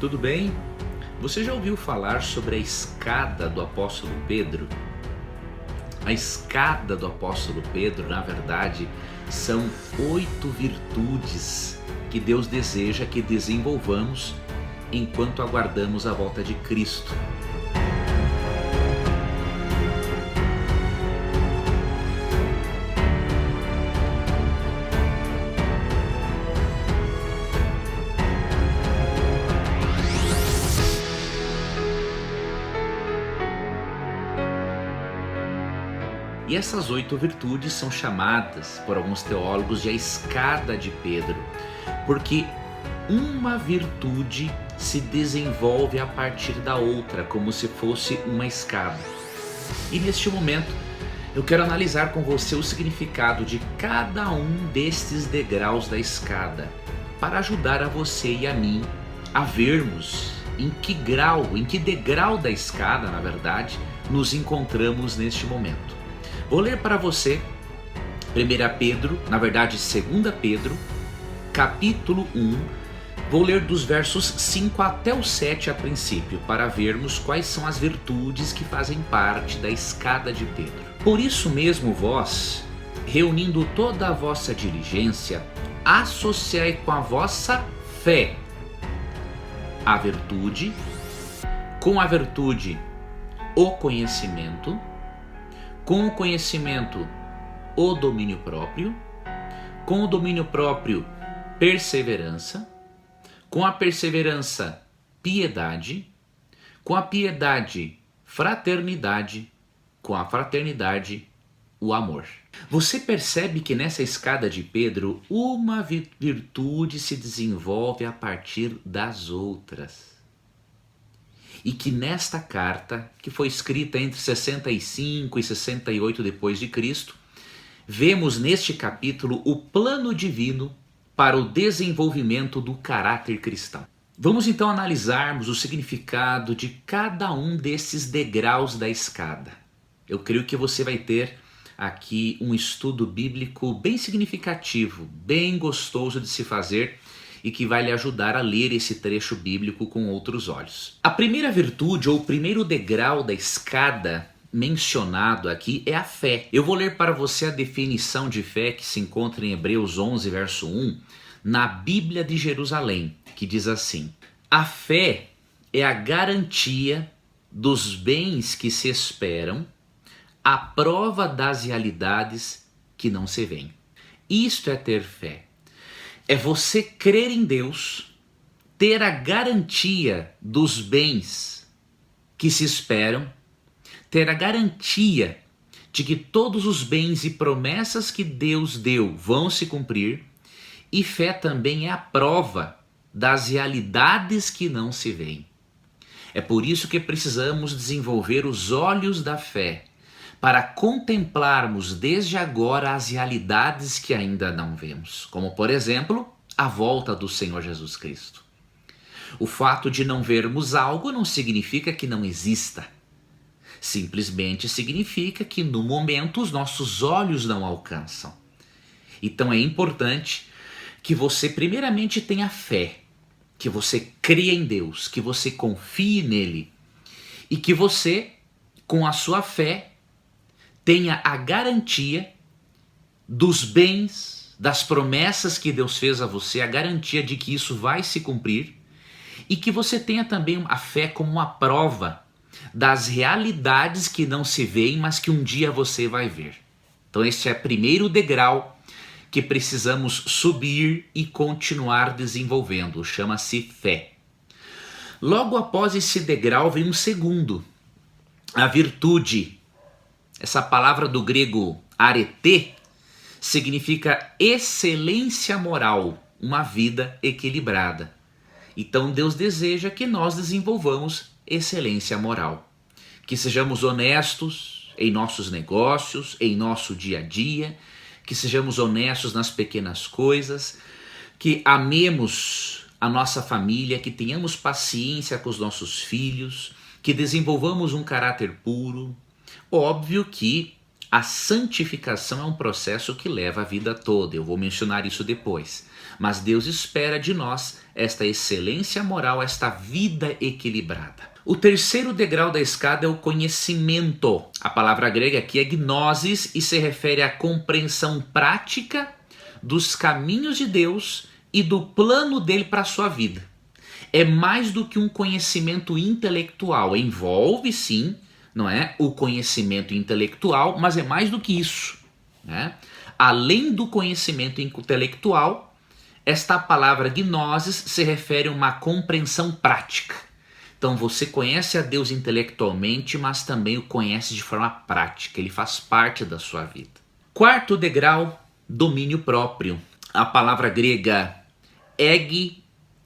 tudo bem? Você já ouviu falar sobre a escada do apóstolo Pedro? A escada do apóstolo Pedro, na verdade, são 8 virtudes que Deus deseja que desenvolvamos enquanto aguardamos a volta de Cristo. E essas 8 virtudes são chamadas por alguns teólogos de a escada de Pedro, porque uma virtude se desenvolve a partir da outra, como se fosse uma escada. E neste momento eu quero analisar com você o significado de cada um destes degraus da escada, para ajudar a você e a mim a vermos em que degrau da escada, na verdade, nos encontramos neste momento. Vou ler para você 1 Pedro, na verdade 2 Pedro, capítulo 1, vou ler dos versos 5 até o 7 a princípio, para vermos quais são as virtudes que fazem parte da escada de Pedro. Por isso mesmo vós, reunindo toda a vossa diligência, associai com a vossa fé a virtude, com a virtude o conhecimento, com o conhecimento, o domínio próprio, com o domínio próprio, perseverança, com a perseverança, piedade, com a piedade, fraternidade, com a fraternidade, o amor. Você percebe que nessa escada de Pedro, uma virtude se desenvolve a partir das outras. E que nesta carta, que foi escrita entre 65 e 68 depois de Cristo, vemos neste capítulo o plano divino para o desenvolvimento do caráter cristão. Vamos então analisarmos o significado de cada um desses degraus da escada. Eu creio que você vai ter aqui um estudo bíblico bem significativo, bem gostoso de se fazer, e que vai lhe ajudar a ler esse trecho bíblico com outros olhos. A primeira virtude, ou o primeiro degrau da escada mencionado aqui, é a fé. Eu vou ler para você a definição de fé que se encontra em Hebreus 11, verso 1, na Bíblia de Jerusalém, que diz assim: a fé é a garantia dos bens que se esperam, a prova das realidades que não se veem. Isto é ter fé. É você crer em Deus, ter a garantia dos bens que se esperam, ter a garantia de que todos os bens e promessas que Deus deu vão se cumprir, e fé também é a prova das realidades que não se veem. É por isso que precisamos desenvolver os olhos da fé, para contemplarmos desde agora as realidades que ainda não vemos, como por exemplo, a volta do Senhor Jesus Cristo. O fato de não vermos algo não significa que não exista. Simplesmente significa que no momento os nossos olhos não alcançam. Então é importante que você primeiramente tenha fé, que você creia em Deus, que você confie nele e que você, com a sua fé, tenha a garantia dos bens, das promessas que Deus fez a você, a garantia de que isso vai se cumprir, e que você tenha também a fé como uma prova das realidades que não se veem, mas que um dia você vai ver. Então esse é o primeiro degrau que precisamos subir e continuar desenvolvendo, chama-se fé. Logo após esse degrau vem um segundo, a virtude. Essa palavra do grego arete significa excelência moral, uma vida equilibrada. Então Deus deseja que nós desenvolvamos excelência moral, que sejamos honestos em nossos negócios, em nosso dia a dia, que sejamos honestos nas pequenas coisas, que amemos a nossa família, que tenhamos paciência com os nossos filhos, que desenvolvamos um caráter puro. Óbvio que a santificação é um processo que leva a vida toda, eu vou mencionar isso depois. mas Deus espera de nós esta excelência moral, esta vida equilibrada. O terceiro degrau da escada é o conhecimento. A palavra grega aqui é gnosis e se refere à compreensão prática dos caminhos de Deus e do plano dele para a sua vida. É mais do que um conhecimento intelectual, envolve sim, não é, o conhecimento intelectual, mas é mais do que isso, né? Além do conhecimento intelectual, esta palavra gnosis se refere a uma compreensão prática. Então você conhece a Deus intelectualmente, mas também o conhece de forma prática, ele faz parte da sua vida. Quarto degrau, domínio próprio. A palavra grega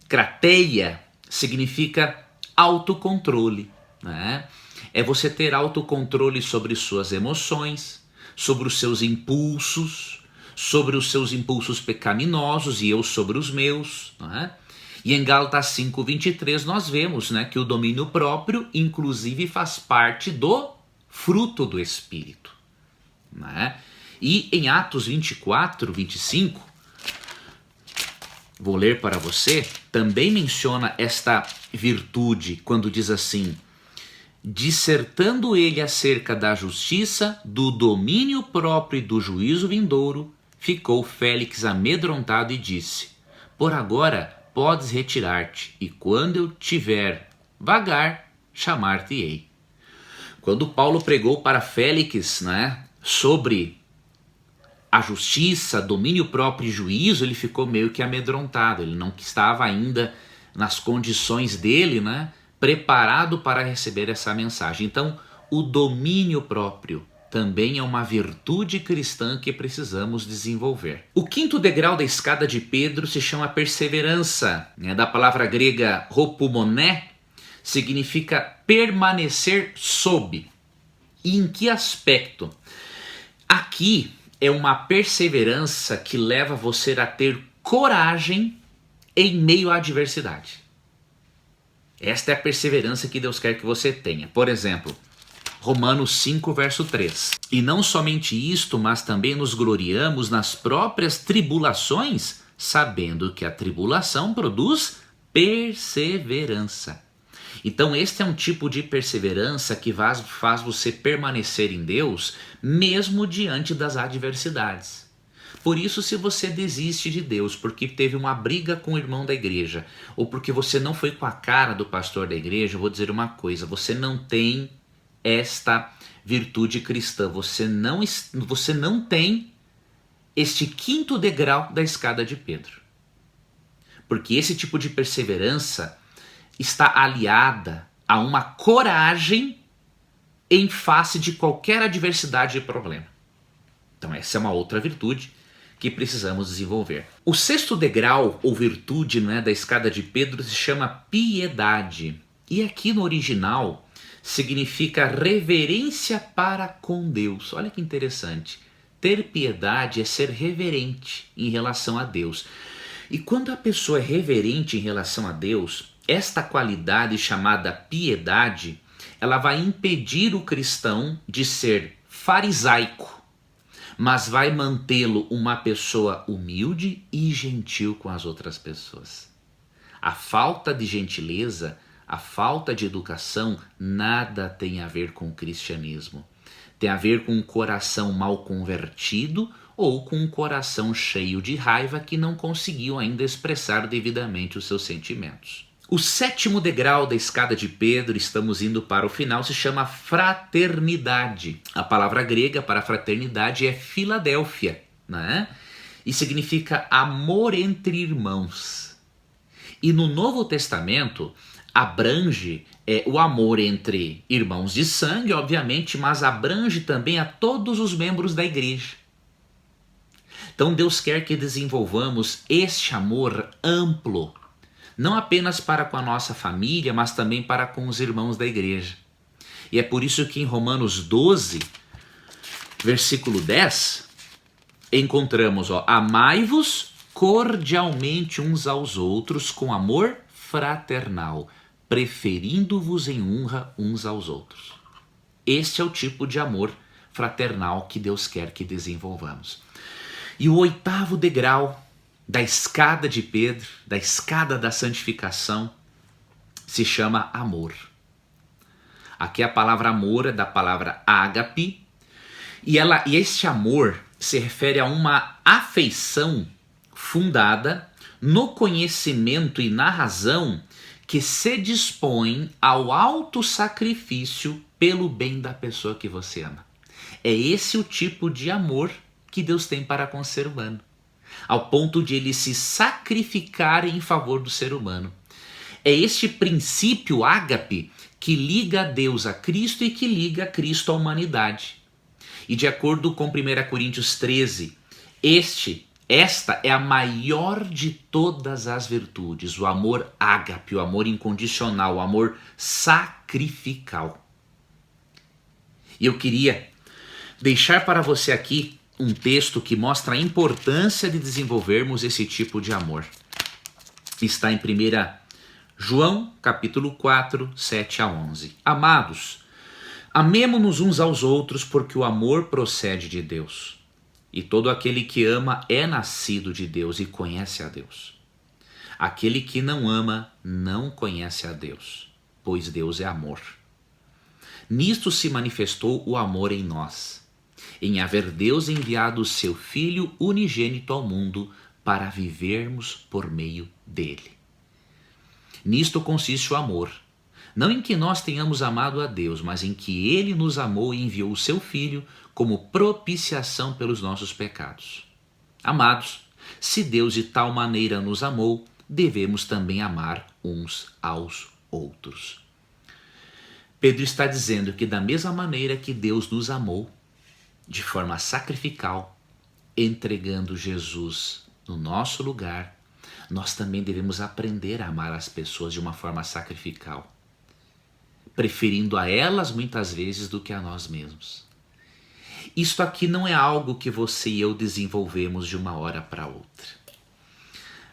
krateia significa autocontrole, né? É você ter autocontrole sobre suas emoções, sobre os seus impulsos, sobre os seus impulsos pecaminosos e eu sobre os meus, né? E em Gálatas 5:23 nós vemos, né, que o domínio próprio inclusive faz parte do fruto do Espírito, né? E em Atos 24:25, vou ler para você, também menciona esta virtude quando diz assim: dissertando ele acerca da justiça, do domínio próprio e do juízo vindouro, ficou Félix amedrontado e disse: por agora podes retirar-te, e quando eu tiver vagar, chamar-te-ei. Quando Paulo pregou para Félix, né, sobre a justiça, domínio próprio e juízo, ele ficou meio que amedrontado. Ele não estava ainda nas condições dele, né, preparado para receber essa mensagem. Então, o domínio próprio também é uma virtude cristã que precisamos desenvolver. O quinto degrau da escada de Pedro se chama perseverança, né, da palavra grega hopumoné, significa permanecer sob. E em que aspecto? Aqui é uma perseverança que leva você a ter coragem em meio à adversidade. Esta é a perseverança que Deus quer que você tenha. Por exemplo, Romanos 5, verso 3. E não somente isto, mas também nos gloriamos nas próprias tribulações, sabendo que a tribulação produz perseverança. Então este é um tipo de perseverança que faz você permanecer em Deus, mesmo diante das adversidades. Por isso, se você desiste de Deus porque teve uma briga com o irmão da igreja, ou porque você não foi com a cara do pastor da igreja, eu vou dizer uma coisa: você não tem esta virtude cristã, você não tem este quinto degrau da escada de Pedro. Porque esse tipo de perseverança está aliada a uma coragem em face de qualquer adversidade e problema. Então essa é uma outra virtude que precisamos desenvolver. O sexto degrau ou virtude, né, da escada de Pedro se chama piedade. E aqui no original significa reverência para com Deus. Olha que interessante. Ter piedade é ser reverente em relação a Deus. E quando a pessoa é reverente em relação a Deus, esta qualidade chamada piedade, ela vai impedir o cristão de ser farisaico, mas vai mantê-lo uma pessoa humilde e gentil com as outras pessoas. A falta de gentileza, a falta de educação, nada tem a ver com o cristianismo. Tem a ver com um coração mal convertido ou com um coração cheio de raiva que não conseguiu ainda expressar devidamente os seus sentimentos. O sétimo degrau da escada de Pedro, estamos indo para o final, se chama fraternidade. A palavra grega para fraternidade é Filadélfia, né? E significa amor entre irmãos. E no Novo Testamento abrange o amor entre irmãos de sangue, obviamente, mas abrange também a todos os membros da igreja. Então Deus quer que desenvolvamos este amor amplo, não apenas para com a nossa família, mas também para com os irmãos da igreja. E é por isso que em Romanos 12, versículo 10, encontramos: amai-vos cordialmente uns aos outros com amor fraternal, preferindo-vos em honra uns aos outros. Este é o tipo de amor fraternal que Deus quer que desenvolvamos. E o oitavo degrau da escada de Pedro, da escada da santificação, se chama amor. Aqui a palavra amor é da palavra ágape, e este amor se refere a uma afeição fundada no conhecimento e na razão que se dispõe ao autossacrifício pelo bem da pessoa que você ama. É esse o tipo de amor que Deus tem para com o ser humano, ao ponto de ele se sacrificar em favor do ser humano. É este princípio ágape que liga Deus a Cristo e que liga Cristo à humanidade. E de acordo com 1 Coríntios 13, esta é a maior de todas as virtudes, o amor ágape, o amor incondicional, o amor sacrificial. E eu queria deixar para você aqui um texto que mostra a importância de desenvolvermos esse tipo de amor. Está em 1 João, capítulo 4, 7 a 11. Amados, amemo-nos uns aos outros, porque o amor procede de Deus. E todo aquele que ama é nascido de Deus e conhece a Deus. Aquele que não ama não conhece a Deus, pois Deus é amor. Nisto se manifestou o amor em nós, em haver Deus enviado o seu Filho unigênito ao mundo para vivermos por meio dele. Nisto consiste o amor, não em que nós tenhamos amado a Deus, mas em que ele nos amou e enviou o seu Filho como propiciação pelos nossos pecados. Amados, se Deus de tal maneira nos amou, devemos também amar uns aos outros. Pedro está dizendo que da mesma maneira que Deus nos amou, de forma sacrificial, entregando Jesus no nosso lugar, nós também devemos aprender a amar as pessoas de uma forma sacrificial, preferindo a elas muitas vezes do que a nós mesmos. Isto aqui não é algo que você e eu desenvolvemos de uma hora para outra.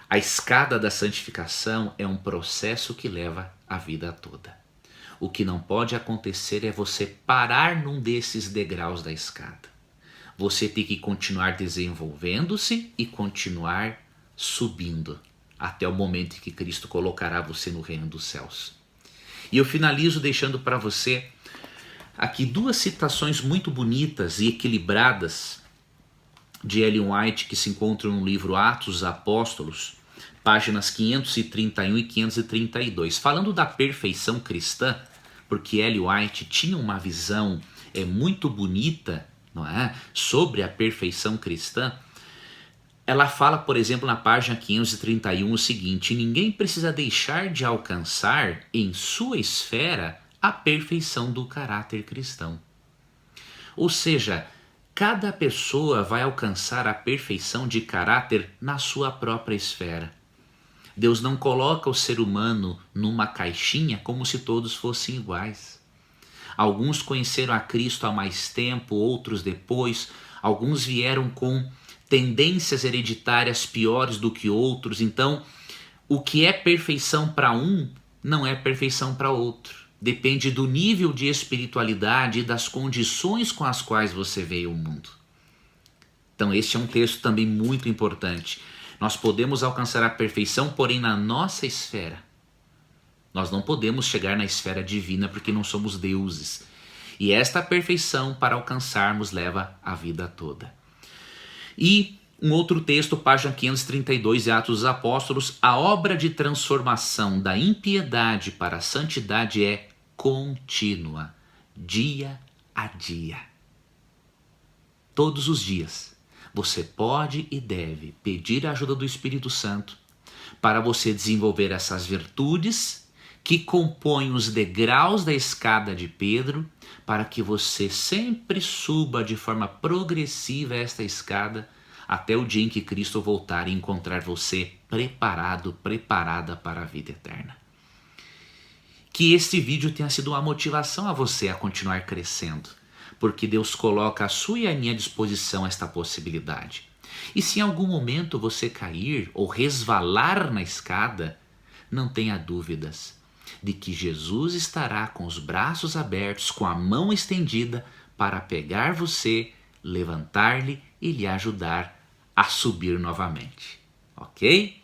A escada da santificação é um processo que leva a vida toda. O que não pode acontecer é você parar num desses degraus da escada. Você tem que continuar desenvolvendo-se e continuar subindo até o momento em que Cristo colocará você no reino dos céus. E eu finalizo deixando para você aqui duas citações muito bonitas e equilibradas de Ellen White que se encontram no livro Atos dos Apóstolos, páginas 531 e 532, falando da perfeição cristã, porque Ellen White tinha uma visão muito bonita, não é, sobre a perfeição cristã. Ela fala, por exemplo, na página 531 o seguinte: ninguém precisa deixar de alcançar em sua esfera a perfeição do caráter cristão. Ou seja, cada pessoa vai alcançar a perfeição de caráter na sua própria esfera. Deus não coloca o ser humano numa caixinha como se todos fossem iguais. Alguns conheceram a Cristo há mais tempo, outros depois. Alguns vieram com tendências hereditárias piores do que outros. Então, o que é perfeição para um não é perfeição para outro. Depende do nível de espiritualidade e das condições com as quais você veio ao mundo. Então, este é um texto também muito importante. Nós podemos alcançar a perfeição, porém na nossa esfera. Nós não podemos chegar na esfera divina porque não somos deuses. E esta perfeição, para alcançarmos, leva a vida toda. E um outro texto, página 532 de Atos dos Apóstolos: a obra de transformação da impiedade para a santidade é contínua, dia a dia. Todos os dias, você pode e deve pedir a ajuda do Espírito Santo para você desenvolver essas virtudes que compõem os degraus da escada de Pedro, para que você sempre suba de forma progressiva esta escada até o dia em que Cristo voltar e encontrar você preparado, preparada para a vida eterna. Que este vídeo tenha sido uma motivação a você a continuar crescendo, porque Deus coloca à sua e à minha disposição esta possibilidade. E se em algum momento você cair ou resvalar na escada, não tenha dúvidas de que Jesus estará com os braços abertos, com a mão estendida, para pegar você, levantar-lhe e lhe ajudar a subir novamente. ok?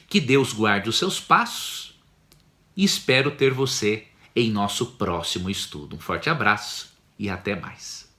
Que Deus guarde os seus passos e espero ter você em nosso próximo estudo. Um forte abraço e até mais.